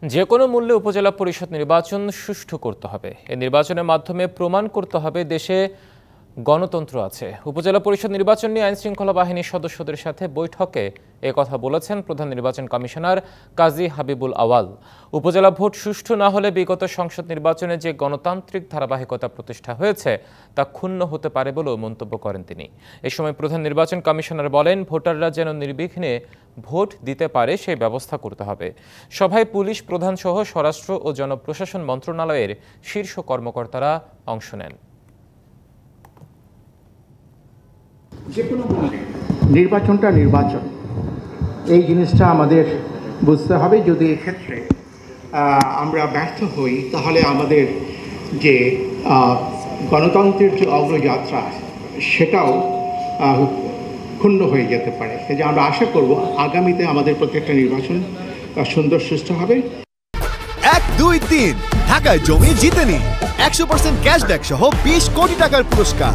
যে কোনো মূল্যে উপজেলা পরিষদ নির্বাচন সুষ্ঠু করতে হবে। এই নির্বাচনের মাধ্যমে প্রমাণ করতে হবে দেশে গণতন্ত্র আছে। উপজেলা পরিষদ নির্বাচন নিয়ে আইনশৃঙ্খলা বাহিনীর সদস্যদের সাথে বৈঠকে কথা বলেছেন প্রধান নির্বাচন কমিশনার কাজী হাবিবুল আওয়াল। উপজেলা ভোট সুষ্ঠু না হলে বিগত সংসদ নির্বাচনে যে গণতান্ত্রিক ধারাবাহিকতা প্রতিষ্ঠা হয়েছে তা ক্ষুণ্ণ হতে পারে বলেও মন্তব্য করেন তিনি। এ সময় প্রধান নির্বাচন কমিশনার বলেন, ভোটাররা যেন নির্বিঘ্নে ভোট দিতে পারে সেই ব্যবস্থা করতে হবে। সভায় পুলিশ প্রধান সহ স্বরাষ্ট্র ও জনপ্রশাসন মন্ত্রণালয়ের শীর্ষ কর্মকর্তারা অংশ নেন। যে কোনো নির্বাচনটা নির্বাচন, এই জিনিসটা আমাদের বুঝতে হবে। যদি এক্ষেত্রে আমরা ব্যর্থ হই তাহলে আমাদের যে গণতন্ত্রের যে অগ্রযাত্রা সেটাও ক্ষুণ্ণ হয়ে যেতে পারে। যে আমরা আশা করব আগামীতে আমাদের প্রত্যেকটা নির্বাচন সুন্দর সুষ্ঠু হবে। 1, 2, 3 ঢাকায় জমি জিতে নিন 100% ক্যাশব্যাক সহ 20 কোটি টাকার পুরস্কার।